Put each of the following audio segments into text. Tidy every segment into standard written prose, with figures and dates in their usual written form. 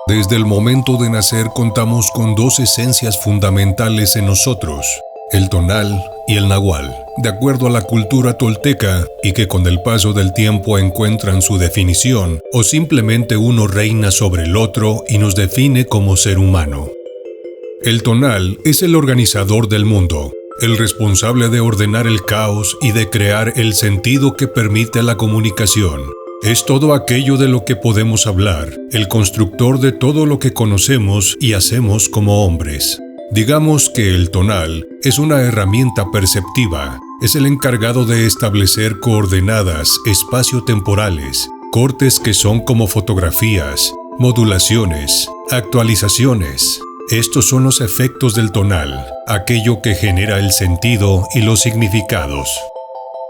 Desde el momento de nacer contamos con dos esencias fundamentales en nosotros, el tonal y el nahual, de acuerdo a la cultura tolteca, y que con el paso del tiempo encuentran su definición, o simplemente uno reina sobre el otro y nos define como ser humano. El tonal es el organizador del mundo, el responsable de ordenar el caos y de crear el sentido que permite la comunicación. Es todo aquello de lo que podemos hablar, el constructor de todo lo que conocemos y hacemos como hombres. Digamos que el tonal es una herramienta perceptiva, es el encargado de establecer coordenadas espacio-temporales, cortes que son como fotografías, modulaciones, actualizaciones. Estos son los efectos del tonal, aquello que genera el sentido y los significados.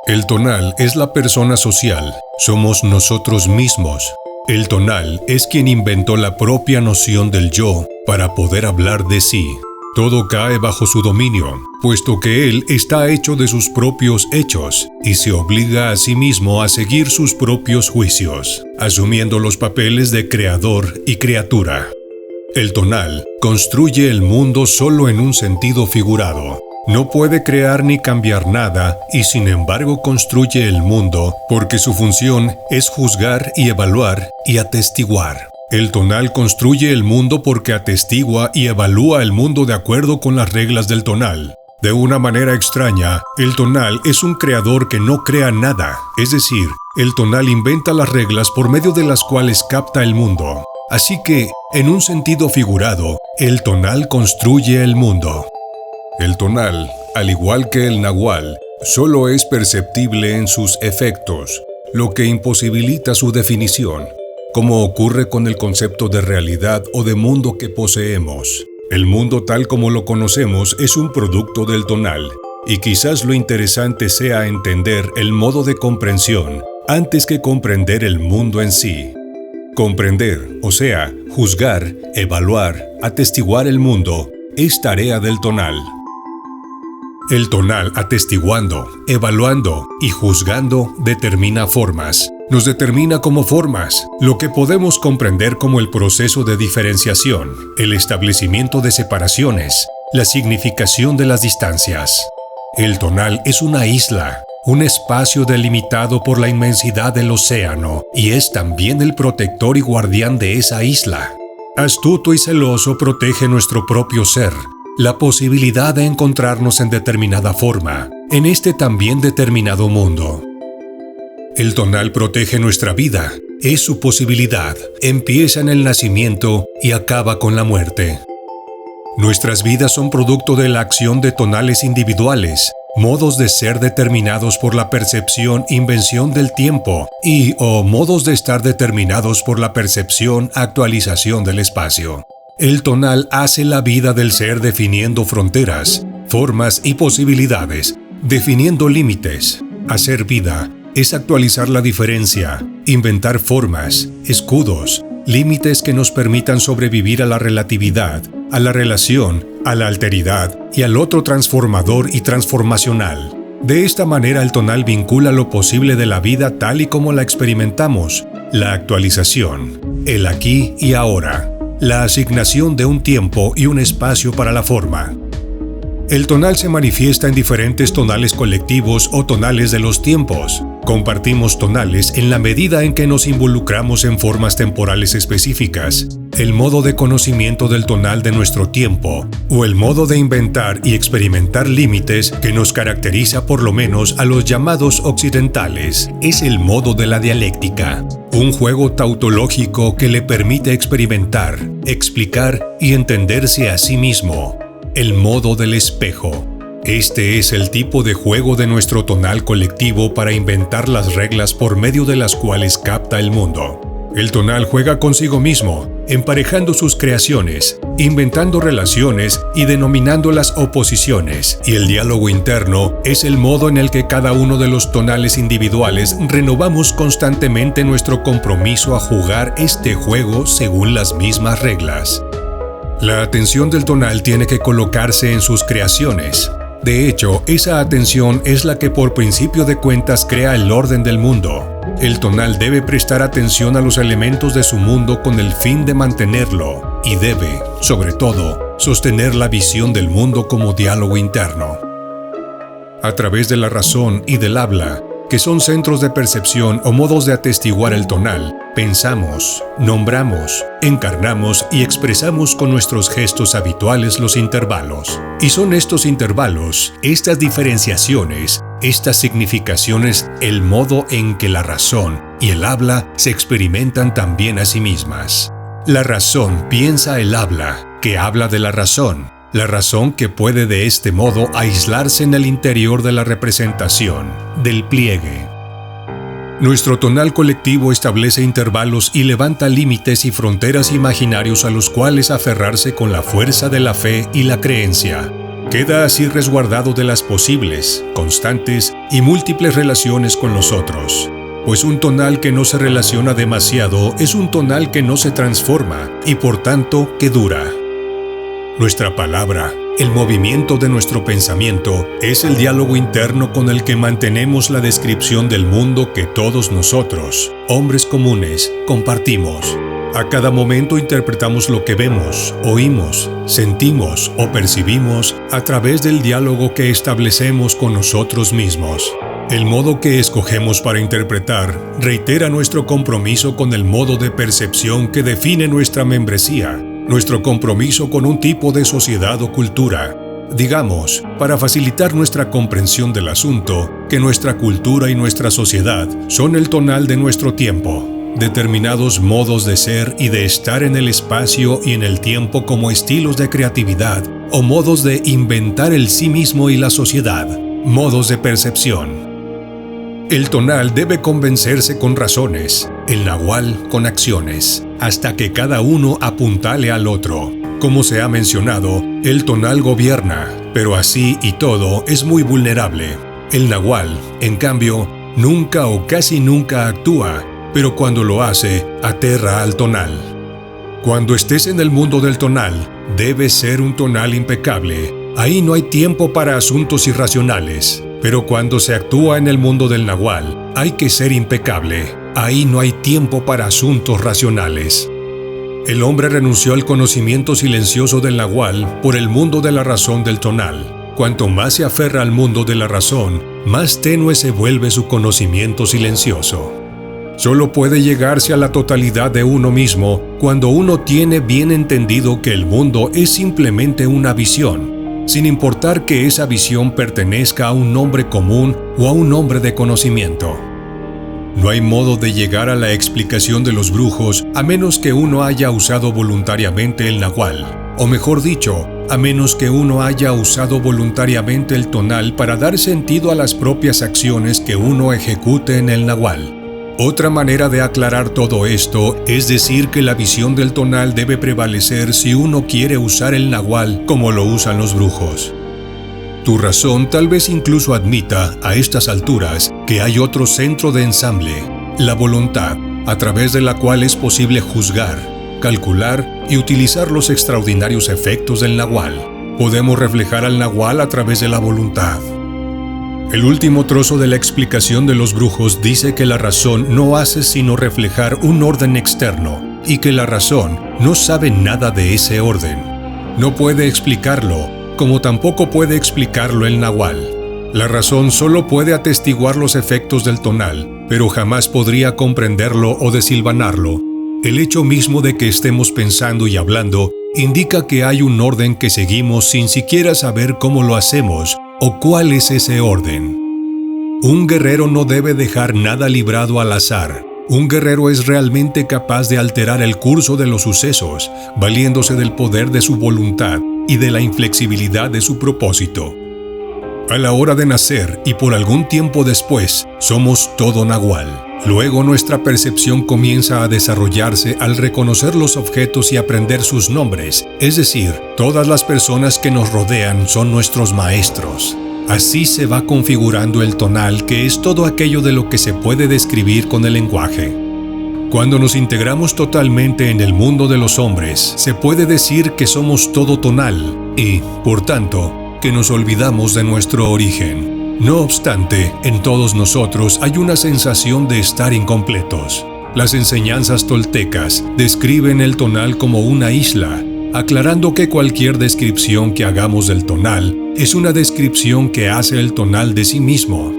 El tonal es la persona social, somos nosotros mismos. El tonal es quien inventó la propia noción del yo para poder hablar de sí. Todo cae bajo su dominio, puesto que él está hecho de sus propios hechos y se obliga a sí mismo a seguir sus propios juicios, asumiendo los papeles de creador y criatura. El tonal construye el mundo solo en un sentido figurado. No puede crear ni cambiar nada y sin embargo construye el mundo porque su función es juzgar y evaluar y atestiguar. El tonal construye el mundo porque atestigua y evalúa el mundo de acuerdo con las reglas del tonal. De una manera extraña, el tonal es un creador que no crea nada, es decir, el tonal inventa las reglas por medio de las cuales capta el mundo. Así que, en un sentido figurado, el tonal construye el mundo. El tonal, al igual que el nahual, solo es perceptible en sus efectos, lo que imposibilita su definición, como ocurre con el concepto de realidad o de mundo que poseemos. El mundo tal como lo conocemos es un producto del tonal, y quizás lo interesante sea entender el modo de comprensión antes que comprender el mundo en sí. Comprender, o sea, juzgar, evaluar, atestiguar el mundo, es tarea del tonal. El tonal, atestiguando, evaluando y juzgando, determina formas. Nos determina como formas, lo que podemos comprender como el proceso de diferenciación, el establecimiento de separaciones, la significación de las distancias. El tonal es una isla, un espacio delimitado por la inmensidad del océano, y es también el protector y guardián de esa isla. Astuto y celoso protege nuestro propio ser, la posibilidad de encontrarnos en determinada forma, en este también determinado mundo. El tonal protege nuestra vida, es su posibilidad, empieza en el nacimiento y acaba con la muerte. Nuestras vidas son producto de la acción de tonales individuales, modos de ser determinados por la percepción, invención del tiempo o modos de estar determinados por la percepción, actualización del espacio. El tonal hace la vida del ser definiendo fronteras, formas y posibilidades, definiendo límites. Hacer vida es actualizar la diferencia, inventar formas, escudos, límites que nos permitan sobrevivir a la relatividad, a la relación, a la alteridad y al otro transformador y transformacional. De esta manera el tonal vincula lo posible de la vida tal y como la experimentamos, la actualización, el aquí y ahora, la asignación de un tiempo y un espacio para la forma. El tonal se manifiesta en diferentes tonales colectivos o tonales de los tiempos. Compartimos tonales en la medida en que nos involucramos en formas temporales específicas, el modo de conocimiento del tonal de nuestro tiempo, o el modo de inventar y experimentar límites que nos caracteriza por lo menos a los llamados occidentales. Es el modo de la dialéctica, un juego tautológico que le permite experimentar, explicar y entenderse a sí mismo. El modo del espejo. Este es el tipo de juego de nuestro tonal colectivo para inventar las reglas por medio de las cuales capta el mundo. El tonal juega consigo mismo, emparejando sus creaciones, inventando relaciones y denominando las oposiciones, y el diálogo interno es el modo en el que cada uno de los tonales individuales renovamos constantemente nuestro compromiso a jugar este juego según las mismas reglas. La atención del tonal tiene que colocarse en sus creaciones. De hecho, esa atención es la que por principio de cuentas crea el orden del mundo. El tonal debe prestar atención a los elementos de su mundo con el fin de mantenerlo y debe, sobre todo, sostener la visión del mundo como diálogo interno. A través de la razón y del habla, que son centros de percepción o modos de atestiguar el tonal, pensamos, nombramos, encarnamos y expresamos con nuestros gestos habituales los intervalos. Y son estos intervalos, estas diferenciaciones, estas significaciones, el modo en que la razón y el habla se experimentan también a sí mismas. La razón piensa el habla, que habla de la razón que puede de este modo aislarse en el interior de la representación, del pliegue. Nuestro tonal colectivo establece intervalos y levanta límites y fronteras imaginarios a los cuales aferrarse con la fuerza de la fe y la creencia. Queda así resguardado de las posibles, constantes y múltiples relaciones con los otros. Pues un tonal que no se relaciona demasiado es un tonal que no se transforma y por tanto que dura. Nuestra palabra, el movimiento de nuestro pensamiento, es el diálogo interno con el que mantenemos la descripción del mundo que todos nosotros, hombres comunes, compartimos. A cada momento interpretamos lo que vemos, oímos, sentimos o percibimos a través del diálogo que establecemos con nosotros mismos. El modo que escogemos para interpretar reitera nuestro compromiso con el modo de percepción que define nuestra membresía, nuestro compromiso con un tipo de sociedad o cultura. Digamos, para facilitar nuestra comprensión del asunto, que nuestra cultura y nuestra sociedad son el tonal de nuestro tiempo, determinados modos de ser y de estar en el espacio y en el tiempo como estilos de creatividad o modos de inventar el sí mismo y la sociedad, modos de percepción. El tonal debe convencerse con razones, el nahual con acciones, hasta que cada uno apuntale al otro. Como se ha mencionado, el tonal gobierna, pero así y todo es muy vulnerable. El nahual, en cambio, nunca o casi nunca actúa, pero cuando lo hace, aterra al tonal. Cuando estés en el mundo del tonal, debe ser un tonal impecable. Ahí no hay tiempo para asuntos irracionales. Pero cuando se actúa en el mundo del nahual, hay que ser impecable. Ahí no hay tiempo para asuntos racionales. El hombre renunció al conocimiento silencioso del nahual por el mundo de la razón del tonal. Cuanto más se aferra al mundo de la razón, más tenue se vuelve su conocimiento silencioso. Solo puede llegarse a la totalidad de uno mismo cuando uno tiene bien entendido que el mundo es simplemente una visión, sin importar que esa visión pertenezca a un nombre común o a un nombre de conocimiento. No hay modo de llegar a la explicación de los brujos a menos que uno haya usado voluntariamente el nahual, o mejor dicho, a menos que uno haya usado voluntariamente el tonal para dar sentido a las propias acciones que uno ejecute en el nahual. Otra manera de aclarar todo esto es decir que la visión del tonal debe prevalecer si uno quiere usar el nahual como lo usan los brujos. Tu razón tal vez incluso admita, a estas alturas, que hay otro centro de ensamble, la voluntad, a través de la cual es posible juzgar, calcular y utilizar los extraordinarios efectos del nahual. Podemos reflejar al nahual a través de la voluntad. El último trozo de la explicación de los brujos dice que la razón no hace sino reflejar un orden externo y que la razón no sabe nada de ese orden. No puede explicarlo, como tampoco puede explicarlo el nahual. La razón solo puede atestiguar los efectos del tonal, pero jamás podría comprenderlo o desilvanarlo. El hecho mismo de que estemos pensando y hablando indica que hay un orden que seguimos sin siquiera saber cómo lo hacemos o cuál es ese orden. Un guerrero no debe dejar nada librado al azar. Un guerrero es realmente capaz de alterar el curso de los sucesos, valiéndose del poder de su voluntad y de la inflexibilidad de su propósito. A la hora de nacer y por algún tiempo después, somos todo nahual. Luego nuestra percepción comienza a desarrollarse al reconocer los objetos y aprender sus nombres, es decir, todas las personas que nos rodean son nuestros maestros. Así se va configurando el tonal, que es todo aquello de lo que se puede describir con el lenguaje. Cuando nos integramos totalmente en el mundo de los hombres, se puede decir que somos todo tonal y, por tanto, que nos olvidamos de nuestro origen. No obstante, en todos nosotros hay una sensación de estar incompletos. Las enseñanzas toltecas describen el tonal como una isla, aclarando que cualquier descripción que hagamos del tonal es una descripción que hace el tonal de sí mismo.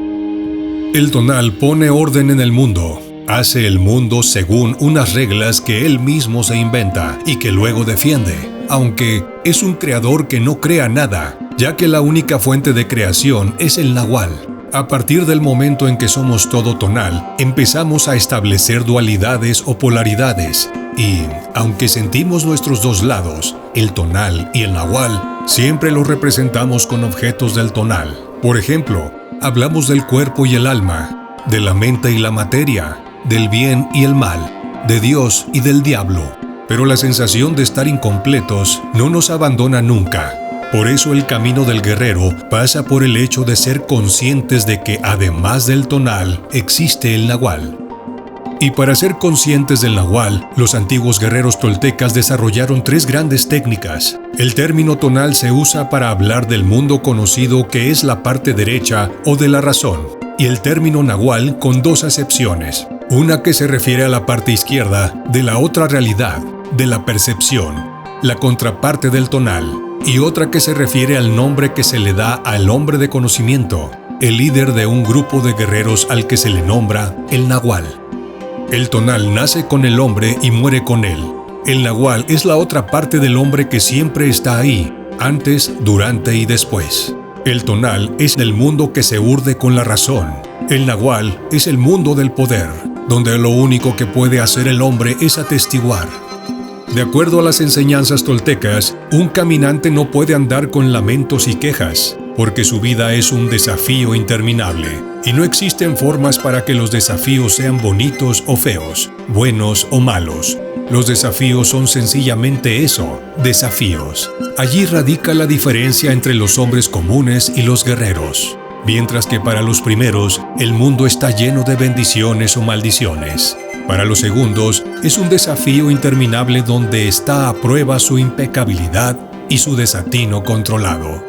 El tonal pone orden en el mundo, hace el mundo según unas reglas que él mismo se inventa y que luego defiende, aunque es un creador que no crea nada, ya que la única fuente de creación es el nahual. A partir del momento en que somos todo tonal, empezamos a establecer dualidades o polaridades, y, aunque sentimos nuestros dos lados, el tonal y el nahual, siempre los representamos con objetos del tonal. Por ejemplo, hablamos del cuerpo y el alma, de la mente y la materia, del bien y el mal, de Dios y del diablo. Pero la sensación de estar incompletos no nos abandona nunca. Por eso el camino del guerrero pasa por el hecho de ser conscientes de que además del tonal existe el nahual. Y para ser conscientes del nahual, los antiguos guerreros toltecas desarrollaron 3 grandes técnicas. El término tonal se usa para hablar del mundo conocido que es la parte derecha o de la razón, y el término nahual con 2 acepciones. Una que se refiere a la parte izquierda de la otra realidad, de la percepción, la contraparte del tonal, y otra que se refiere al nombre que se le da al hombre de conocimiento, el líder de un grupo de guerreros al que se le nombra el nahual. El tonal nace con el hombre y muere con él. El nahual es la otra parte del hombre que siempre está ahí, antes, durante y después. El tonal es el mundo que se urde con la razón. El nahual es el mundo del poder, donde lo único que puede hacer el hombre es atestiguar. De acuerdo a las enseñanzas toltecas, un caminante no puede andar con lamentos y quejas, porque su vida es un desafío interminable, y no existen formas para que los desafíos sean bonitos o feos, buenos o malos. Los desafíos son sencillamente eso, desafíos. Allí radica la diferencia entre los hombres comunes y los guerreros. Mientras que para los primeros, el mundo está lleno de bendiciones o maldiciones. Para los segundos, es un desafío interminable donde está a prueba su impecabilidad y su desatino controlado.